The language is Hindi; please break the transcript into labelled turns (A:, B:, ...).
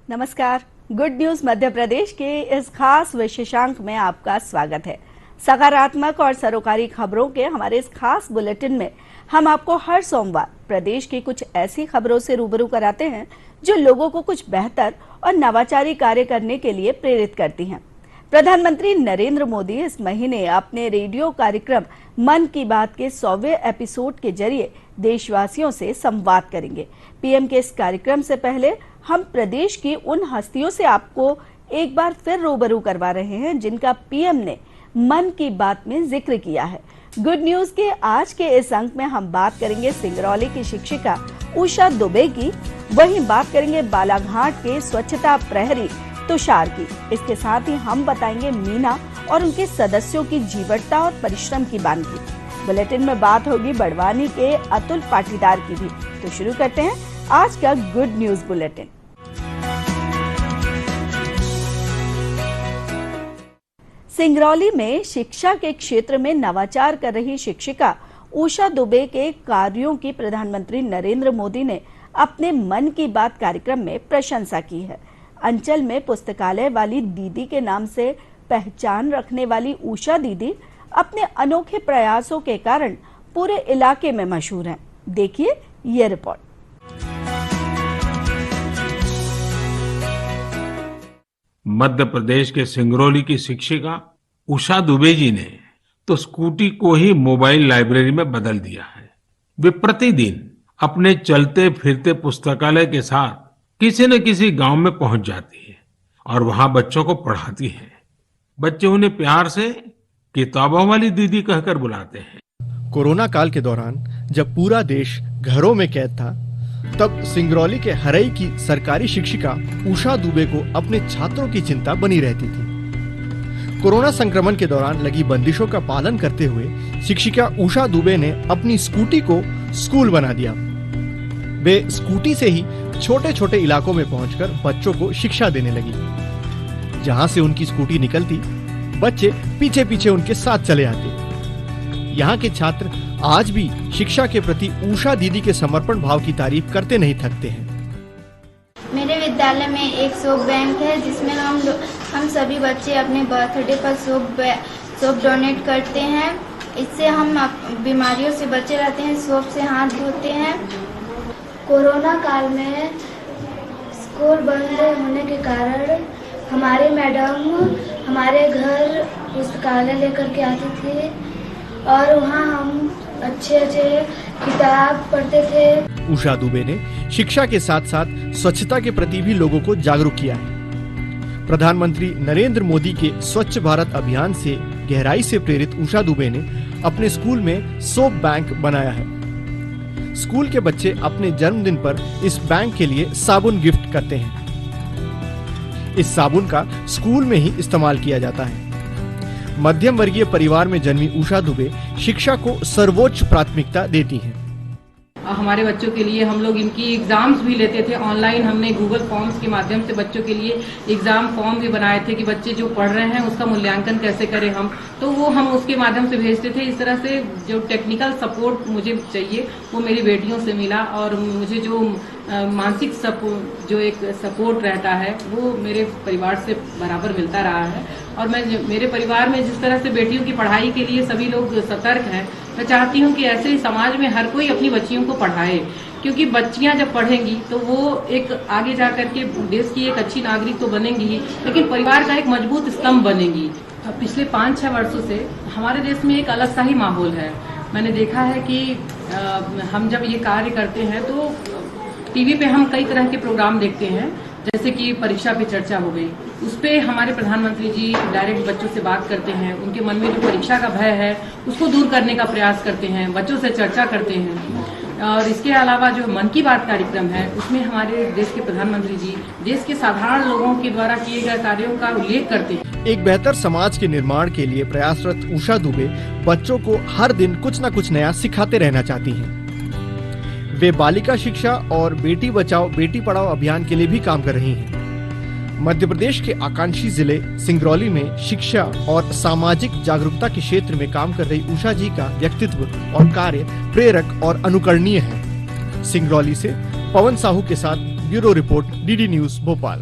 A: नमस्कार। गुड न्यूज मध्य प्रदेश के इस खास विशेषांक में आपका स्वागत है। सकारात्मक और सरोकारी खबरों के हमारे इस खास बुलेटिन में हम आपको हर सोमवार प्रदेश की कुछ ऐसी खबरों से रूबरू कराते हैं जो लोगों को कुछ बेहतर और नवाचारी कार्य करने के लिए प्रेरित करती हैं। प्रधानमंत्री नरेंद्र मोदी इस महीने अपने रेडियो कार्यक्रम मन की बात के 100वें एपिसोड के जरिए देशवासियों से संवाद करेंगे। पीएम के इस कार्यक्रम से पहले हम प्रदेश की उन हस्तियों से आपको एक बार फिर रूबरू करवा रहे हैं जिनका पीएम ने मन की बात में जिक्र किया है। गुड न्यूज के आज के इस अंक में हम बात करेंगे सिंगरौली की शिक्षिका उषा दुबे की, वहीं बात करेंगे बालाघाट के स्वच्छता प्रहरी तुषार की। इसके साथ ही हम बताएंगे मीना और उनके सदस्यों की जीवटता और परिश्रम की बानगी। बुलेटिन में बात होगी बड़वानी के अतुल पाटीदार की भी। तो शुरू करते हैं आज का गुड न्यूज बुलेटिन। सिंगरौली में शिक्षा के क्षेत्र में नवाचार कर रही शिक्षिका उषा दुबे के कार्यों की प्रधानमंत्री नरेंद्र मोदी ने अपने मन की बात कार्यक्रम में प्रशंसा की है। अंचल में पुस्तकालय वाली दीदी के नाम से पहचान रखने वाली उषा दीदी अपने अनोखे प्रयासों के कारण पूरे इलाके में मशहूर हैं। देखिए ये रिपोर्ट।
B: मध्य प्रदेश के सिंगरौली की शिक्षिका उषा दुबे जी ने तो स्कूटी को ही मोबाइल लाइब्रेरी में बदल दिया है। वे प्रतिदिन अपने चलते फिरते पुस्तकालय के साथ किसी न किसी गांव में पहुंच जाती है और वहां बच्चों को पढ़ाती है। बच्चे उन्हें प्यार से किताबों वाली दीदी कहकर बुलाते हैं।
C: कोरोना काल के दौरान जब पूरा देश घरों में कैद था, तब सिंगरौली के हरई की सरकारी शिक्षिका उषा दुबे को अपने छात्रों की चिंता बनी रहती थी। कोरोना संक्रमण के दौरान लगी बंदिशों का पालन करते हुए शिक्षिका उषा दुबे ने अपनी स्कूटी को स्कूल बना दिया। वे स्कूटी से ही छोटे छोटे इलाकों में पहुंचकर बच्चों को शिक्षा देने लगी। जहां से उनकी स्कूटी निकलती, बच्चे पीछे पीछे उनके साथ चले आते। यहाँ के छात्र आज भी शिक्षा के प्रति उषा दीदी के समर्पण भाव की तारीफ करते नहीं थकते हैं।
D: मेरे विद्यालय में एक सोप बैंक है जिसमें हम सभी बच्चे अपने बर्थडे पर सोप डोनेट करते हैं। इससे हम बीमारियों से बचे रहते हैं। सोप से हाथ धोते हैं। कोरोना काल में स्कूल बंद होने के कारण हमारे मैडम हमारे घर पुस्तकालय लेकर के आती थी और वहाँ हम अच्छे किताब पढ़ते थे।
C: उषा दुबे ने शिक्षा के साथ साथ स्वच्छता के प्रति भी लोगों को जागरूक किया है। प्रधानमंत्री नरेंद्र मोदी के स्वच्छ भारत अभियान से गहराई से प्रेरित उषा दुबे ने अपने स्कूल में सोप बैंक बनाया है। स्कूल के बच्चे अपने जन्मदिन पर इस बैंक के लिए साबुन गिफ्ट करते हैं। इस साबुन का स्कूल में ही इस्तेमाल किया जाता है। मध्यम वर्गीय परिवार में जन्मी उषा दुबे शिक्षा को सर्वोच्च प्राथमिकता देती हैं।
E: हमारे बच्चों के लिए हम लोग इनकी एग्जाम्स भी लेते थे ऑनलाइन। हमने गूगल फॉर्म्स के माध्यम से बच्चों के लिए एग्जाम फॉर्म भी बनाए थे कि बच्चे जो पढ़ रहे हैं उसका मूल्यांकन कैसे करें हम, तो वो हम उसके माध्यम से भेजते थे। इस तरह से जो टेक्निकल सपोर्ट मुझे चाहिए वो मेरी बेटियों से मिला और मुझे जो मानसिक जो एक सपोर्ट रहता है वो मेरे परिवार से बराबर मिलता रहा है। और मैं मेरे परिवार में जिस तरह से बेटियों की पढ़ाई के लिए सभी लोग सतर्क हैं, मैं चाहती हूँ कि ऐसे ही समाज में हर कोई अपनी बच्चियों को पढ़ाए, क्योंकि बच्चियां जब पढ़ेंगी तो वो एक आगे जा करके देश की एक अच्छी नागरिक तो बनेंगी ही, लेकिन परिवार का एक मजबूत स्तंभ बनेंगी। पिछले 5-6 वर्षों से हमारे देश में एक अलग सा ही माहौल है। मैंने देखा है कि हम जब ये कार्य करते हैं तो टीवी पे हम कई तरह के प्रोग्राम देखते हैं, जैसे कि परीक्षा पे चर्चा हो गई, उस पे हमारे प्रधानमंत्री जी डायरेक्ट बच्चों से बात करते हैं। उनके मन में जो परीक्षा का भय है उसको दूर करने का प्रयास करते हैं, बच्चों से चर्चा करते हैं। और इसके अलावा जो मन की बात कार्यक्रम है उसमें हमारे देश के प्रधानमंत्री जी देश के साधारण लोगों के द्वारा किए गए कार्यों का उल्लेख करते हैं।
C: एक बेहतर समाज के निर्माण के लिए प्रयासरत उषा दुबे बच्चों को हर दिन कुछ न कुछ नया सिखाते रहना चाहती हैं। वे बालिका शिक्षा और बेटी बचाओ बेटी पढ़ाओ अभियान के लिए भी काम कर रही हैं। मध्य प्रदेश के आकांक्षी जिले सिंगरौली में शिक्षा और सामाजिक जागरूकता के क्षेत्र में काम कर रही उषा जी का व्यक्तित्व और कार्य प्रेरक और अनुकरणीय है। सिंगरौली से पवन साहू के साथ bureau report, DD news Bhopal.